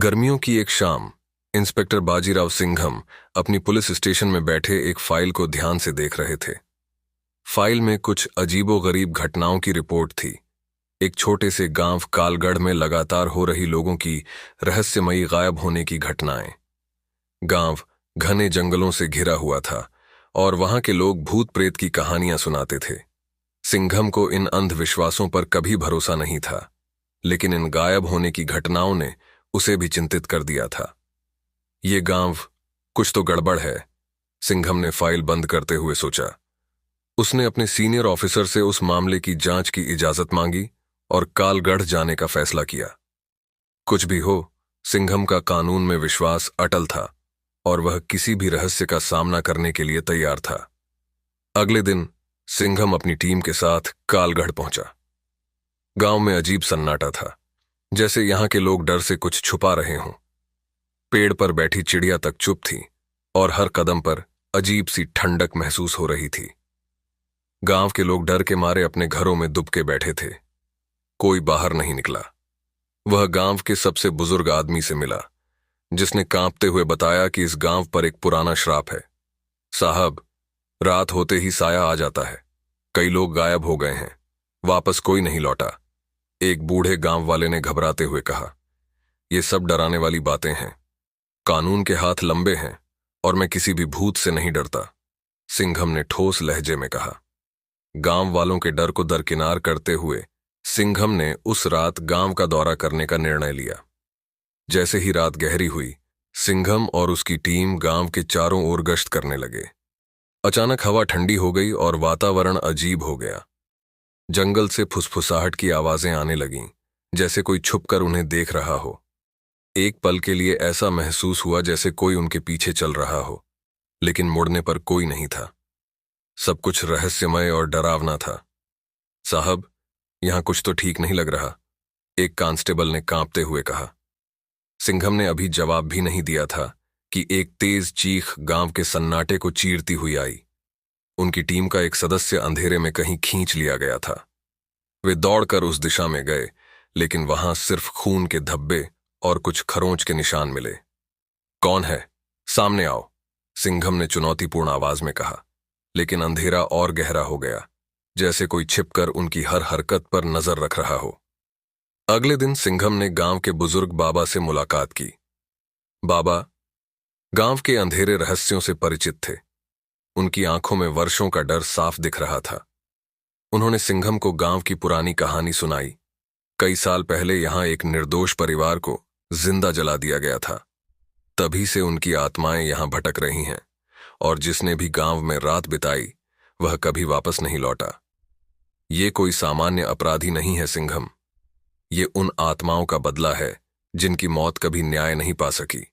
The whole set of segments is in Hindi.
गर्मियों की एक शाम इंस्पेक्टर बाजीराव सिंघम अपनी पुलिस स्टेशन में बैठे एक फाइल को ध्यान से देख रहे थे। फाइल में कुछ अजीबोगरीब घटनाओं की रिपोर्ट थी। एक छोटे से गांव कालगढ़ में लगातार हो रही लोगों की रहस्यमयी गायब होने की घटनाएं। गांव घने जंगलों से घिरा हुआ था और वहां के लोग भूत प्रेत की कहानियां सुनाते थे। सिंघम को इन अंधविश्वासों पर कभी भरोसा नहीं था, लेकिन इन गायब होने की घटनाओं ने उसे भी चिंतित कर दिया था। ये गांव, कुछ तो गड़बड़ है, सिंघम ने फाइल बंद करते हुए सोचा। उसने अपने सीनियर ऑफिसर से उस मामले की जांच की इजाजत मांगी और कालगढ़ जाने का फैसला किया। कुछ भी हो, सिंघम का कानून में विश्वास अटल था और वह किसी भी रहस्य का सामना करने के लिए तैयार था। अगले दिन सिंघम अपनी टीम के साथ कालगढ़ पहुंचा। गांव में अजीब सन्नाटा था, जैसे यहां के लोग डर से कुछ छुपा रहे हों। पेड़ पर बैठी चिड़िया तक चुप थी और हर कदम पर अजीब सी ठंडक महसूस हो रही थी। गांव के लोग डर के मारे अपने घरों में दुबके बैठे थे। कोई बाहर नहीं निकला। वह गांव के सबसे बुजुर्ग आदमी से मिला, जिसने कांपते हुए बताया कि इस गांव पर एक पुराना श्राप है। साहब, रात होते ही साया आ जाता है। कई लोग गायब हो गए हैं, वापस कोई नहीं लौटा। एक बूढ़े गांव वाले ने घबराते हुए कहा, ये सब डराने वाली बातें हैं। कानून के हाथ लंबे हैं और मैं किसी भी भूत से नहीं डरता, सिंघम ने ठोस लहजे में कहा। गांव वालों के डर को दरकिनार करते हुए सिंघम ने उस रात गांव का दौरा करने का निर्णय लिया। जैसे ही रात गहरी हुई, सिंघम और उसकी टीम गांव के चारों ओर गश्त करने लगे। अचानक हवा ठंडी हो गई और वातावरण अजीब हो गया। जंगल से फुसफुसाहट की आवाजें आने लगीं, जैसे कोई छुपकर उन्हें देख रहा हो। एक पल के लिए ऐसा महसूस हुआ जैसे कोई उनके पीछे चल रहा हो, लेकिन मुड़ने पर कोई नहीं था। सब कुछ रहस्यमय और डरावना था। साहब, यहां कुछ तो ठीक नहीं लग रहा, एक कांस्टेबल ने कांपते हुए कहा। सिंघम ने अभी जवाब भी नहीं दिया था कि एक तेज चीख गांव के सन्नाटे को चीरती हुई आई। उनकी टीम का एक सदस्य अंधेरे में कहीं खींच लिया गया था। वे दौड़कर उस दिशा में गए, लेकिन वहां सिर्फ खून के धब्बे और कुछ खरोंच के निशान मिले। कौन है? सामने आओ, सिंघम ने चुनौतीपूर्ण आवाज में कहा। लेकिन अंधेरा और गहरा हो गया, जैसे कोई छिपकर उनकी हर हरकत पर नजर रख रहा हो। अगले दिन सिंघम ने गांव के बुजुर्ग बाबा से मुलाकात की। बाबा गांव के अंधेरे रहस्यों से परिचित थे। उनकी आंखों में वर्षों का डर साफ दिख रहा था। उन्होंने सिंघम को गांव की पुरानी कहानी सुनाई। कई साल पहले यहां एक निर्दोष परिवार को जिंदा जला दिया गया था। तभी से उनकी आत्माएं यहां भटक रही हैं, और जिसने भी गांव में रात बिताई वह कभी वापस नहीं लौटा। ये कोई सामान्य अपराधी नहीं है सिंघम, ये उन आत्माओं का बदला है जिनकी मौत कभी न्याय नहीं पा सकी,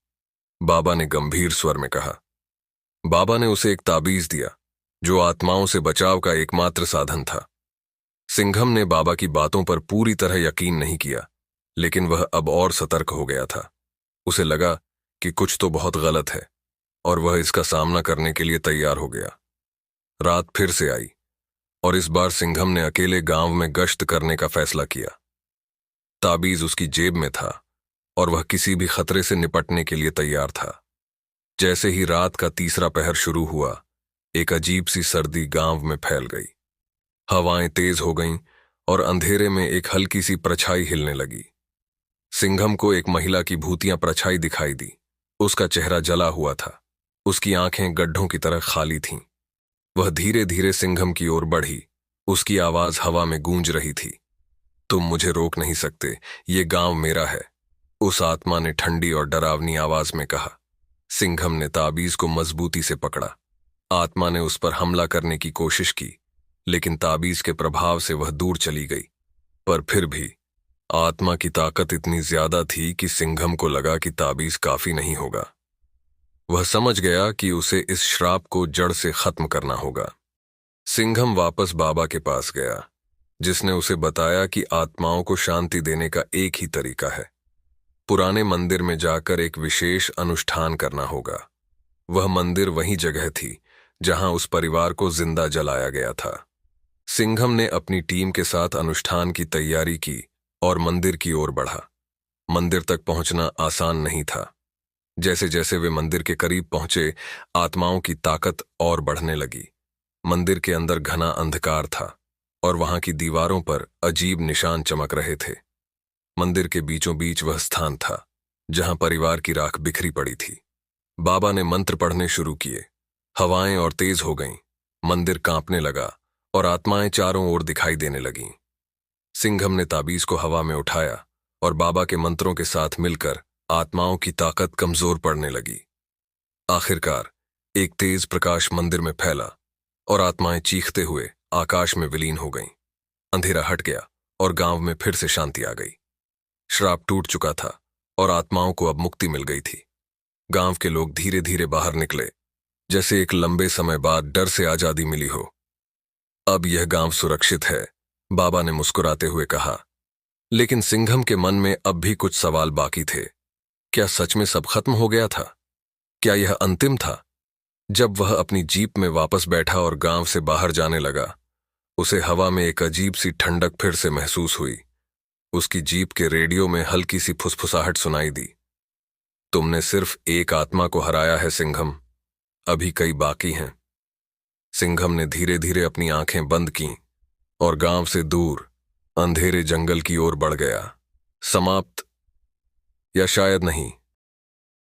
बाबा ने गंभीर स्वर में कहा। बाबा ने उसे एक ताबीज दिया, जो आत्माओं से बचाव का एकमात्र साधन था। सिंघम ने बाबा की बातों पर पूरी तरह यकीन नहीं किया, लेकिन वह अब और सतर्क हो गया था। उसे लगा कि कुछ तो बहुत गलत है, और वह इसका सामना करने के लिए तैयार हो गया। रात फिर से आई, और इस बार सिंघम ने अकेले गांव में गश्त करने का फैसला किया। ताबीज उसकी जेब में था, और वह किसी भी खतरे से निपटने के लिए तैयार था। जैसे ही रात का तीसरा पहर शुरू हुआ, एक अजीब सी सर्दी गांव में फैल गई। हवाएं तेज हो गईं और अंधेरे में एक हल्की सी परछाई हिलने लगी। सिंघम को एक महिला की भूतियां परछाई दिखाई दी। उसका चेहरा जला हुआ था, उसकी आंखें गड्ढों की तरह खाली थीं। वह धीरे धीरे सिंघम की ओर बढ़ी। उसकी आवाज हवा में गूंज रही थी। तुम मुझे रोक नहीं सकते, ये गांव मेरा है, उस आत्मा ने ठंडी और डरावनी आवाज में कहा। सिंघम ने ताबीज को मजबूती से पकड़ा। आत्मा ने उस पर हमला करने की कोशिश की, लेकिन ताबीज के प्रभाव से वह दूर चली गई। पर फिर भी आत्मा की ताकत इतनी ज्यादा थी कि सिंघम को लगा कि ताबीज काफी नहीं होगा। वह समझ गया कि उसे इस श्राप को जड़ से खत्म करना होगा। सिंघम वापस बाबा के पास गया, जिसने उसे बताया कि आत्माओं को शांति देने का एक ही तरीका है, पुराने मंदिर में जाकर एक विशेष अनुष्ठान करना होगा। वह मंदिर वही जगह थी जहां उस परिवार को जिंदा जलाया गया था। सिंघम ने अपनी टीम के साथ अनुष्ठान की तैयारी की और मंदिर की ओर बढ़ा। मंदिर तक पहुंचना आसान नहीं था। जैसे जैसे वे मंदिर के करीब पहुंचे, आत्माओं की ताकत और बढ़ने लगी। मंदिर के अंदर घना अंधकार था और वहां की दीवारों पर अजीब निशान चमक रहे थे। मंदिर के बीचों बीच वह स्थान था जहां परिवार की राख बिखरी पड़ी थी। बाबा ने मंत्र पढ़ने शुरू किए। हवाएं और तेज हो गईं, मंदिर कांपने लगा और आत्माएं चारों ओर दिखाई देने लगीं। सिंघम ने ताबीज को हवा में उठाया और बाबा के मंत्रों के साथ मिलकर आत्माओं की ताकत कमजोर पड़ने लगी। आखिरकार एक तेज प्रकाश मंदिर में फैला और आत्माएं चीखते हुए आकाश में विलीन हो गईं। अंधेरा हट गया और गांव में फिर से शांति आ गई। श्राप टूट चुका था और आत्माओं को अब मुक्ति मिल गई थी। गांव के लोग धीरे धीरे बाहर निकले, जैसे एक लंबे समय बाद डर से आजादी मिली हो। अब यह गांव सुरक्षित है, बाबा ने मुस्कुराते हुए कहा। लेकिन सिंघम के मन में अब भी कुछ सवाल बाकी थे। क्या सच में सब खत्म हो गया था? क्या यह अंतिम था? जब वह अपनी जीप में वापस बैठा और गांव से बाहर जाने लगा, उसे हवा में एक अजीब सी ठंडक फिर से महसूस हुई। उसकी जीप के रेडियो में हल्की सी फुसफुसाहट सुनाई दी। तुमने सिर्फ एक आत्मा को हराया है सिंघम, अभी कई बाकी हैं। सिंघम ने धीरे धीरे अपनी आंखें बंद कीं और गांव से दूर अंधेरे जंगल की ओर बढ़ गया। समाप्त, या शायद नहीं।